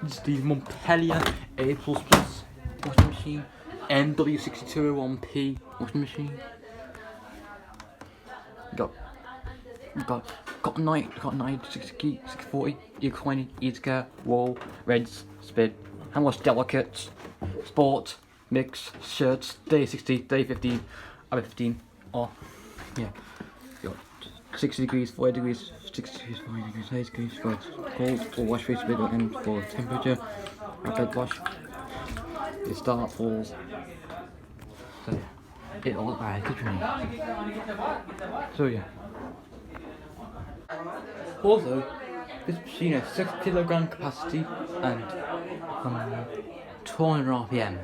This is the Montpellier washing machine, MW6201P washing machine. Got 60, 640, economy, easy care, wall, reds, spin, hand wash delicates, sport, mix, shirts, day 60, day 15, hour 15, or yeah. Got 60 degrees, 40 degrees, 60 degrees, 40 degrees, 80 degrees, for cold, for wash face, and for temperature, rapid wash. It starts for it all right, good for me. So yeah. Also, this machine has 6 kilogram capacity and 200 RPM.